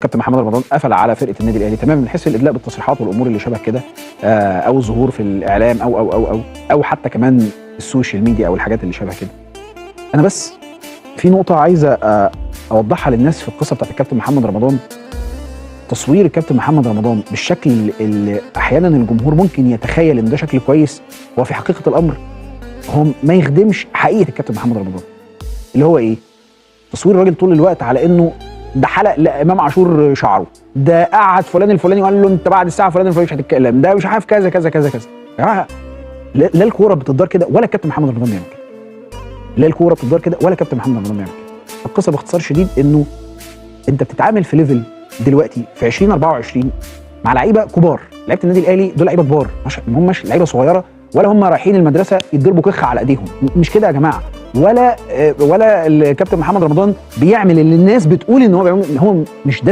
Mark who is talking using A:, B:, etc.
A: كابتن محمد رمضان قفل على فرقه النادي الاهلي تماما من حيث الادلاء بالتصريحات والامور اللي شبه كده، او الظهور في الاعلام او حتى كمان السوشيال ميديا او الحاجات اللي شبه كده. انا بس في نقطه عايزه اوضحها للناس في القصه بتاعت الكابتن محمد رمضان. تصوير الكابتن محمد رمضان بالشكل اللي احيانا الجمهور ممكن يتخيل ان ده شكل كويس، هو في حقيقه الامر هو ما يخدمش حقيقه الكابتن محمد رمضان. اللي هو ايه؟ تصوير الراجل طول الوقت على انه ده حلق لامام عاشور شعره، ده قعد فلان الفلاني وقال له انت بعد الساعه فلان الفلاني مش هتتكلم، ده مش عارف كذا كذا كذا كذا. يا جماعه لا الكوره بتدار كده ولا الكابتن محمد رمضان بيعمل كده. لا الكوره بتدار كده ولا الكابتن محمد رمضان بيعمل كده. القصه باختصار شديد انه انت بتتعامل في ليفل دلوقتي في 2024 مع لعيبه كبار. لعيبه النادي الاهلي دول لعيبه كبار، ما هماش لعيبه صغيره ولا هم رايحين المدرسه يتضربوا كخ على ايديهم، مش كده يا جماعه. ولا الكابتن محمد رمضان بيعمل اللي الناس بتقول ان هو بيعمل، هو مش ده